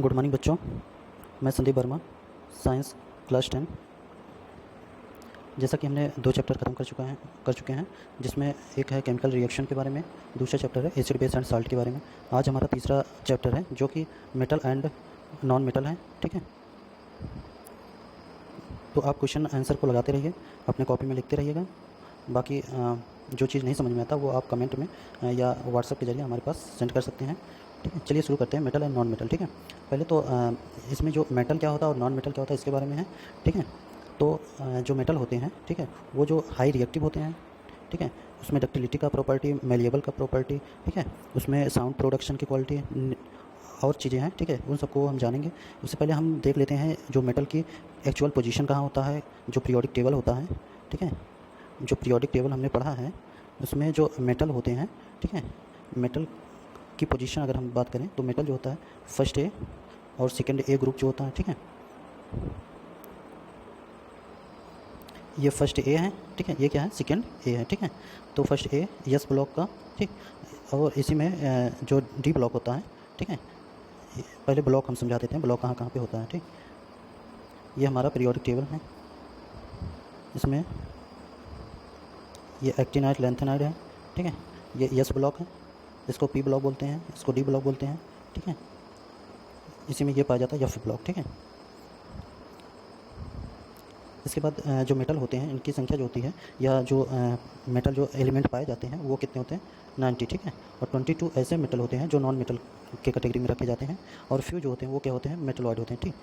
Good morning बच्चों। मैं Sandeep Verma, science class 10। जैसा कि हमने 2 चैप्टर ख़त्म कर चुके हैं जिसमें एक है केमिकल रिएक्शन के बारे में, दूसरा चैप्टर है एसिड बेस एंड साल्ट के बारे में। आज हमारा तीसरा चैप्टर है जो कि मेटल एंड नॉन मेटल है। ठीक है, तो आप क्वेश्चन आंसर को लगाते रहिए, अपने कॉपी में लिखते रहिएगा। बाकी जो चीज़ नहीं समझ में आता वो आप कमेंट में या व्हाट्सएप के ज़रिए हमारे पास सेंड कर सकते हैं। ठीक है, चलिए शुरू करते हैं मेटल एंड नॉन मेटल। ठीक है, पहले तो इसमें जो मेटल क्या होता है और नॉन मेटल क्या होता है इसके बारे में है। ठीक है, तो जो मेटल होते हैं, ठीक है, वो जो हाई रिएक्टिव होते हैं, ठीक है, उसमें डक्टिलिटी का प्रॉपर्टी, मेलिएबल का प्रॉपर्टी, ठीक है, उसमें साउंड प्रोडक्शन की क्वालिटी और चीज़ें हैं। ठीक है, उन सबको हम जानेंगे। उससे पहले हम देख लेते हैं जो मेटल की एक्चुअल पोजीशन कहाँ होता है, जो पीरियोडिक टेबल होता है। ठीक है, जो पीरियोडिक टेबल हमने पढ़ा है उसमें जो मेटल होते हैं, ठीक है, मेटल की पोजीशन अगर हम बात करें तो मेटल जो होता है फर्स्ट ए और सेकंड ए ग्रुप जो होता है। ठीक है, ये फर्स्ट ए है, ठीक है, ये क्या है, सेकंड ए है। ठीक है, तो फर्स्ट ए यस ब्लॉक का, ठीक, और इसी में जो डी ब्लॉक होता है, ठीक है, पहले ब्लॉक हम समझा देते हैं, ब्लॉक कहाँ कहाँ पे होता है। ठीक, ये हमारा पीरियोडिक टेबल है, इसमें ये एक्टिनाइड लेंथेनाइड है। ठीक है, ये यस ब्लॉक है, इसको पी ब्लॉक बोलते हैं, इसको डी ब्लॉक बोलते हैं। ठीक है, इसी में ये पाया जाता है एफ ब्लॉक। ठीक है, इसके बाद जो मेटल होते हैं इनकी संख्या जो होती है, या जो मेटल जो एलिमेंट पाए जाते हैं वो कितने होते हैं, 90। ठीक है, और 22 ऐसे मेटल होते हैं जो नॉन मेटल के कैटेगरी में रखे जाते हैं, और फ्यू जो होते हैं वो क्या होते हैं, मेटलॉइड होते हैं। ठीक,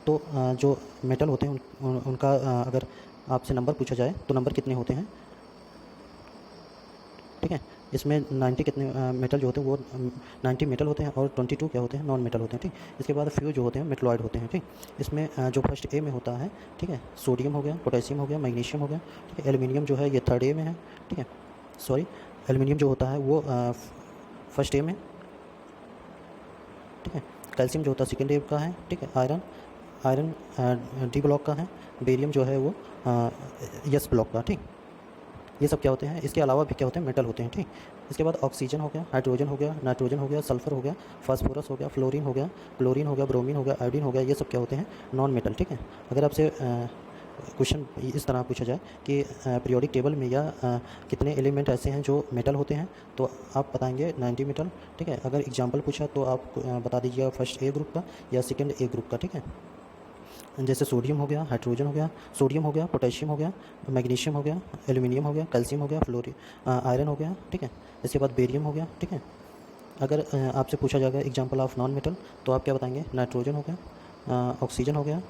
तो जो मेटल होते हैं उनका अगर आपसे नंबर पूछा जाए तो नंबर कितने होते हैं। ठीक है, इसमें 90 कितने मेटल जो होते हैं वो 90 मेटल होते हैं, और 22 क्या होते हैं, नॉन मेटल होते हैं। ठीक, इसके बाद फ्यू जो होते हैं मेटलॉइड होते हैं। ठीक, इसमें जो फर्स्ट ए में होता है, ठीक है, सोडियम हो गया, पोटेशियम हो गया, मैग्नीशियम हो गया। ठीक है, एल्यूमिनियम जो है ये थर्ड ए में है। ठीक है, सॉरी, एल्यूमिनियम जो होता है वो फर्स्ट ए में। ठीक है, कैल्शियम जो होता है सेकेंड ए का है। ठीक है, आयरन डी ब्लॉक का है, बेरियम जो है वो यस ब्लॉक का। ठीक, ये सब क्या होते हैं, इसके अलावा भी क्या होते हैं, मेटल होते हैं। ठीक, इसके बाद ऑक्सीजन हो गया, हाइड्रोजन हो गया, नाइट्रोजन हो गया, सल्फर हो गया, फास्फोरस हो गया, फ्लोरीन हो गया, क्लोरीन हो गया, ब्रोमीन हो गया, आयोडीन हो गया, ये सब क्या होते हैं, नॉन मेटल। ठीक है, अगर आपसे क्वेश्चन इस तरह पूछा जाए कि पीरियोडिक टेबल में या कितने एलिमेंट ऐसे हैं जो मेटल होते हैं, तो आप बताएंगे 90 मेटल। ठीक है, अगर एग्जाम्पल पूछा तो आप बता दीजिएगा फर्स्ट ए ग्रुप का या सेकेंड ए ग्रुप का। ठीक है, जैसे सोडियम हो गया, हाइड्रोजन हो गया, सोडियम हो गया, पोटेशियम हो गया, मैग्नीशियम हो गया, एल्यूमिनियम हो गया, कैल्शियम हो गया, आयरन हो गया। ठीक है, इसके बाद बेरियम हो गया। ठीक है, अगर आपसे पूछा जाएगा एग्जांपल ऑफ नॉन मेटल तो आप क्या बताएंगे, नाइट्रोजन हो गया, ऑक्सीजन हो गया,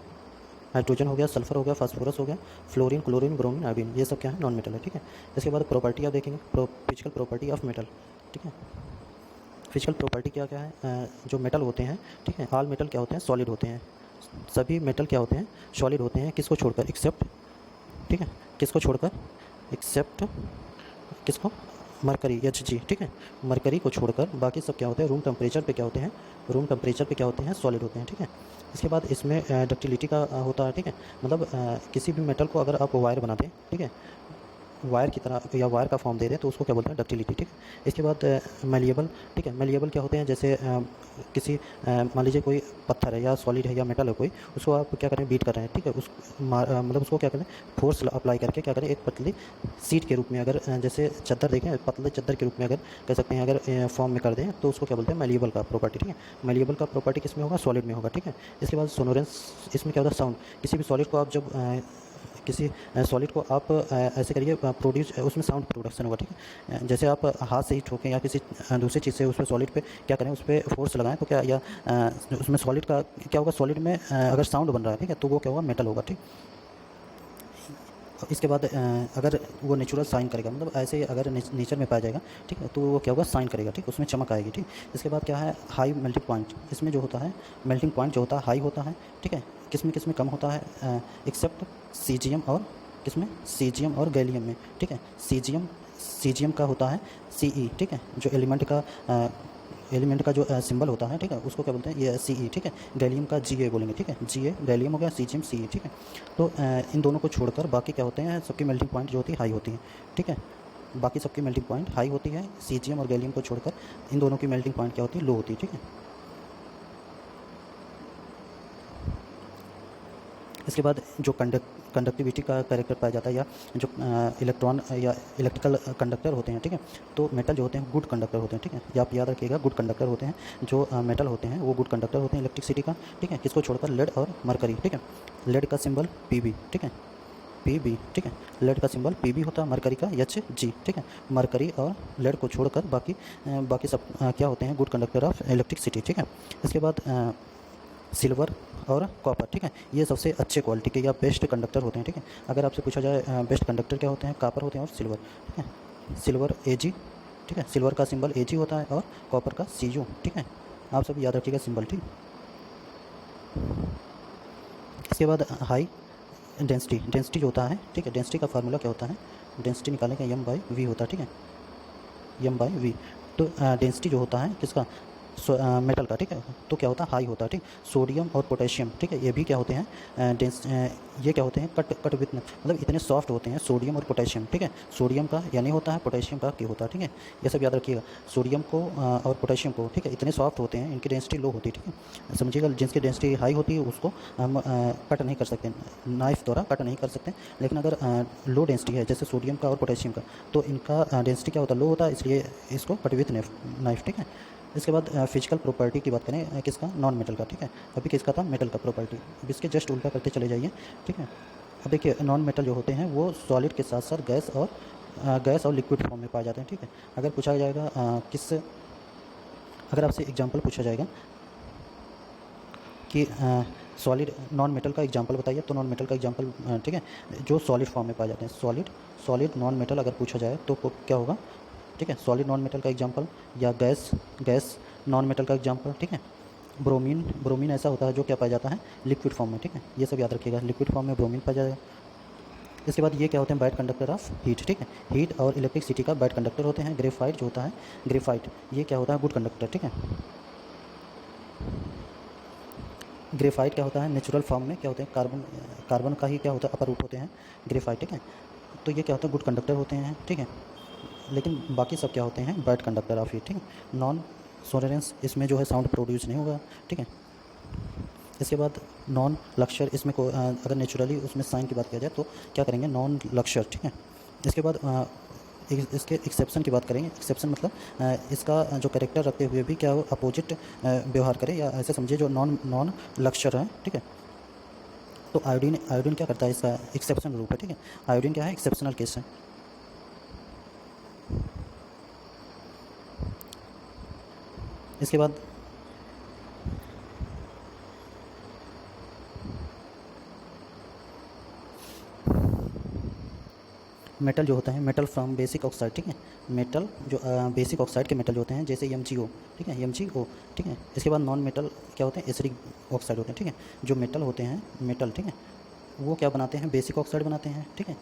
हाइड्रोजन हो गया, सल्फर हो गया, फास्फोरस हो गया, फ्लोरीन, क्लोरीन, ब्रोमीन, आयोडीन, ये सब क्या है, नॉन मेटल है। ठीक है, इसके बाद प्रॉपर्टी आप देखेंगे, फिजिकल प्रॉपर्टी ऑफ मेटल। ठीक है, फिजिकल प्रॉपर्टी क्या क्या है, जो मेटल होते हैं, ठीक है, ऑल मेटल क्या होते हैं, सॉलिड होते हैं। सभी मेटल क्या होते हैं, सॉलिड होते हैं, किसको छोड़कर, एक्सेप्ट, ठीक है, किसको छोड़कर, एक्सेप्ट किसको, मरकरी, एच जी। ठीक है, मरकरी को छोड़कर बाकी सब क्या होते हैं, रूम टेम्परेचर पे क्या होते हैं, रूम टेम्परेचर पे क्या होते हैं, सॉलिड होते हैं। ठीक है, इसके बाद इसमें डक्टिलिटी का होता है। ठीक है, मतलब किसी भी मेटल को अगर आप वायर बना दें, ठीक है, वायर की तरह या वायर का फॉर्म दे दें तो उसको क्या बोलते हैं, डक्टिलिटी। ठीक है, इसके बाद मेलिएबल। ठीक है, मेलिएबल क्या होते हैं, जैसे किसी मान लीजिए कोई पत्थर है या सॉलिड है या मेटल है कोई, उसको आप क्या करें, बीट कर रहे हैं। ठीक है, मतलब उसको क्या करें, फोर्स अप्लाई करके क्या करें, एक पतली सीट के रूप में, अगर जैसे चद्दर देखें, पतले चद्दर के रूप में अगर कह सकते हैं, अगर फॉर्म में कर दें तो उसको क्या बोलते हैं, मेलिएबल का प्रॉपर्टी। ठीक है, मेलिएबल का प्रॉपर्टी किस में होगा, सॉलिड में होगा। ठीक है, इसके बाद सोनोरेंस, इसमें क्या होता है, साउंड। किसी भी सॉलिड को आप जब किसी सॉलिड को आप ऐसे करिए प्रोड्यूस, उसमें साउंड प्रोडक्शन होगा। ठीक है, जैसे आप हाथ से ही ठोकें या किसी दूसरी चीज़ से उस पर सॉलिड पे क्या करें, उस पर फोर्स लगाएं तो क्या, या उसमें सॉलिड का क्या होगा, सॉलिड में अगर साउंड बन रहा है, ठीक है, तो वो क्या होगा, मेटल होगा। ठीक, इसके बाद अगर वो नेचुरल साइन करेगा, मतलब ऐसे अगर नेचर में पाया जाएगा, ठीक है, तो वो क्या होगा, साइन करेगा। ठीक, उसमें चमक आएगी। ठीक, इसके बाद क्या है, हाई मेल्टिंग पॉइंट। इसमें जो होता है मेल्टिंग पॉइंट जो होता है हाई होता है। ठीक है, किसमें किसमें कम होता है, एक्सेप्ट सीजियम और किसमें, सीजियम और गैलियम में। ठीक है, सीजियम का होता है सी। ठीक है, जो एलिमेंट का जो सिंबल होता है, ठीक है, उसको क्या बोलते हैं, ये सी। ठीक है, गैलियम का जी बोलेंगे। ठीक है, जी गैलियम हो गया, सीजियम सी। ठीक है, तो इन दोनों को छोड़कर बाकी क्या होते हैं, सबकी मेल्टिंग पॉइंट जो होती है हाई होती है। ठीक है, बाकी सबकी मेल्टिंग पॉइंट हाई होती है, सीजियम और गैलियम को छोड़कर इन दोनों की मेल्टिंग पॉइंट क्या होती है, लो होती है, ठीक है। इसके बाद जो कंडक्टिविटी का कैरेक्टर पाया जाता है, या जो इलेक्ट्रॉन या इलेक्ट्रिकल कंडक्टर होते हैं, ठीक है, तो मेटल जो होते हैं गुड कंडक्टर होते हैं, ठीक है, ये आप याद रखिएगा, गुड कंडक्टर होते हैं। जो मेटल होते हैं वो गुड कंडक्टर होते हैं इलेक्ट्रिसिटी का, ठीक है, किसको छोड़कर, लेड और मरकरी, ठीक है। लेड का सिंबल Pb, ठीक है, Pb, ठीक है, लेड का सिंबल Pb होता है, मरकरी का Hg, ठीक है। मरकरी और लेड को छोड़कर बाकी सब क्या होते हैं, गुड कंडक्टर ऑफ इलेक्ट्रिसिटी, ठीक है। इसके बाद सिल्वर और कॉपर, ठीक है, ये सबसे अच्छे क्वालिटी के या बेस्ट कंडक्टर होते हैं, ठीक है। अगर आपसे पूछा जाए बेस्ट कंडक्टर क्या होते हैं, कॉपर होते हैं और सिल्वर, ठीक है। सिल्वर Ag, ठीक है, सिल्वर का सिंबल Ag होता है और कॉपर का Cu, ठीक है। आप सब याद रखिएगा सिंबल, ठीक। इसके बाद हाई डेंसिटी जो होता है, ठीक है, डेंसिटी का फार्मूला क्या होता है, डेंसिटी निकालने का m/v होता है, ठीक है, m/v। तो डेंसिटी जो होता है किसका, मेटल का, ठीक है, तो क्या होता है, हाई होता है, ठीक। सोडियम और पोटेशियम, ठीक है, ये भी क्या होते हैं, ये क्या होते हैं, कट विथ, मतलब इतने सॉफ्ट होते हैं सोडियम और पोटेशियम, ठीक है। सोडियम का यानी होता है, पोटेशियम का की होता है, ठीक है। ये सब याद रखिएगा, सोडियम को और पोटेशियम को, ठीक है, इतने सॉफ्ट होते हैं, इनकी डेंसिटी लो होती है, ठीक है। समझिएगा, जिसकी डेंसिटी हाई होती है उसको हम कट नहीं कर सकते, नाइफ द्वारा कट नहीं कर सकते। लेकिन अगर लो डेंसिटी है जैसे सोडियम का और पोटेशियम का, तो इनका डेंसिटी क्या होता है, लो होता है, इसलिए इसको कट विथ नाइफ, ठीक है। इसके बाद फिजिकल प्रॉपर्टी की बात करें, किसका, नॉन मेटल का, ठीक है। अभी किसका था, मेटल का प्रॉपर्टी, अब इसके जस्ट उल्टा करते चले जाइए, ठीक है। अब देखिए, नॉन मेटल जो होते हैं वो सॉलिड के साथ साथ गैस और लिक्विड फॉर्म में पाए जाते हैं, ठीक है। अगर पूछा जाएगा अगर आपसे एग्जांपल पूछा जाएगा कि सॉलिड नॉन मेटल का एग्जांपल बताइए, तो नॉन मेटल का एग्जांपल, ठीक है, जो सॉलिड फॉर्म में पाए जाते हैं, सॉलिड नॉन मेटल अगर पूछा जाए तो क्या होगा, ठीक है। सॉलिड नॉन मेटल का एग्जांपल, या गैस नॉन मेटल का एग्जांपल, ठीक है। ब्रोमीन ऐसा होता है जो क्या पाया जाता है, लिक्विड फॉर्म में, ठीक है। ये सब याद रखिएगा, लिक्विड फॉर्म में ब्रोमीन पाया जाएगा। इसके बाद ये क्या होते हैं, बैड कंडक्टर ऑफ हीट, ठीक है। हीट और इलेक्ट्रिसिटी का बैड कंडक्टर होते हैं। ग्रेफाइट जो होता है, ग्रेफाइट ये क्या होता है, गुड कंडक्टर, ठीक है। ग्रेफाइट क्या होता है, नेचुरल फॉर्म में क्या होते हैं, कार्बन का ही क्या होता है, अपर रूप होते हैं ग्रेफाइट, ठीक है। तो ये क्या होता है, गुड कंडक्टर होते हैं, ठीक है। लेकिन बाकी सब क्या होते हैं, बैड कंडक्टर ऑफ हीट, ठीक है। नॉन सोरेंस, इसमें जो है साउंड प्रोड्यूस नहीं होगा, ठीक है। इसके बाद नॉन लक्चर, इसमें को अगर नेचुरली उसमें साइन की बात किया जाए तो क्या करेंगे, नॉन लक्चर, ठीक है। इसके बाद इसके एक्सेप्शन की बात करेंगे। एक्सेप्शन मतलब इसका जो कैरेक्टर रखते हुए भी क्या अपोजिट व्यवहार करे, या ऐसे समझिए जो नॉन लक्चर है, ठीक है। तो आयोडीन क्या करता है, इसका एक्सेप्शन रूप है, ठीक है। आयोडीन क्या है, एक्सेप्शनल केस है। इसके बाद मेटल जो होता है, मेटल फ्रॉम बेसिक ऑक्साइड, ठीक है। मेटल जो बेसिक ऑक्साइड के मेटल जो होते हैं, जैसे MgO, ठीक है, MgO, ठीक है। इसके बाद नॉन मेटल क्या होते हैं, एसिडिक ऑक्साइड होते हैं, ठीक है। जो मेटल होते हैं, मेटल, ठीक है, वो क्या बनाते हैं, बेसिक ऑक्साइड बनाते हैं, ठीक है।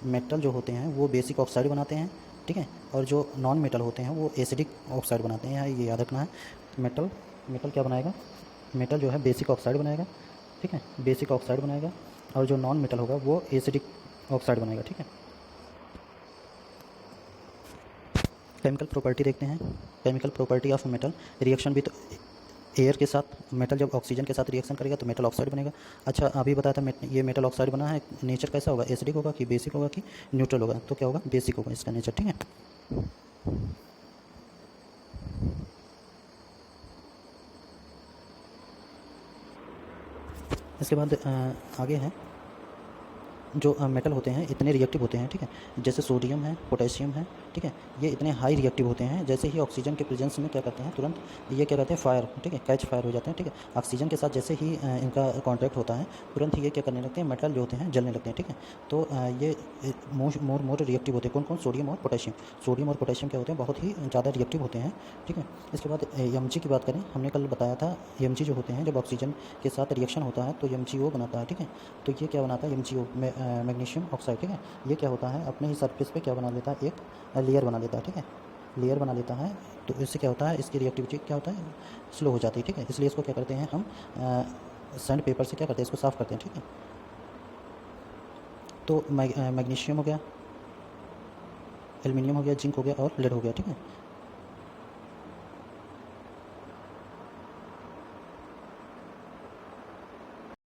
मेटल जो होते हैं वो बेसिक ऑक्साइड बनाते हैं, ठीक है। और जो नॉन मेटल होते हैं वो एसिडिक ऑक्साइड बनाते हैं, ये याद रखना है। मेटल मेटल क्या बनाएगा, मेटल जो है बेसिक ऑक्साइड बनाएगा, ठीक है, बेसिक ऑक्साइड बनाएगा। और जो नॉन मेटल होगा वो एसिडिक ऑक्साइड बनाएगा, ठीक है। केमिकल प्रॉपर्टी देखते हैं। Chemical property of metal, reaction भी तो एयर के साथ, मेटल जब ऑक्सीजन के साथ रिएक्शन करेगा तो मेटल ऑक्साइड बनेगा। अच्छा, अभी बताया था ये मेटल ऑक्साइड बना है, नेचर कैसा होगा, एसिडिक होगा कि बेसिक होगा कि न्यूट्रल होगा, तो क्या होगा, बेसिक होगा इसका नेचर, ठीक है। इसके बाद आगे है जो मेटल होते हैं इतने रिएक्टिव होते हैं, ठीक है। जैसे सोडियम है, पोटेशियम है, ठीक है, ये इतने हाई रिएक्टिव होते हैं, जैसे ही ऑक्सीजन के प्रेजेंस में क्या करते हैं, तुरंत ये क्या कहते हैं, फायर, ठीक है, कैच फायर हो जाते हैं, ठीक है। ऑक्सीजन के साथ जैसे ही इनका कॉन्टैक्ट होता है, तुरंत ही ये क्या करने लगते हैं, मेटल जो होते हैं जलने लगते हैं, ठीक है। तो ये मोर रिएक्टिव होते हैं। कौन कौन, सोडियम और पोटेशियम। सोडियम और पोटेशियम क्या होते हैं, बहुत ही ज़्यादा रिएक्टिव होते हैं, ठीक है। इसके बाद Mg की बात करें, हमने कल बताया था Mg जो होते हैं जब ऑक्सीजन के साथ रिएक्शन होता है तो MgO बनाता है, ठीक है। तो ये क्या बनाता है, MgO मैग्नीशियम ऑक्साइड, ठीक है। ये क्या होता है, अपने ही सरफेस पे क्या बना लेता है, एक लेयर बना लेता है, ठीक है, लेयर बना लेता है। तो इससे क्या होता है, इसकी रिएक्टिविटी क्या होता है, स्लो हो जाती है, ठीक है। इसलिए इसको क्या करते हैं हम, सैंड पेपर से क्या करते हैं, इसको साफ़ करते हैं, ठीक है। तो मैग्नीशियम हो गया, एल्युमिनियम हो गया, जिंक हो गया और लेड हो गया, ठीक है।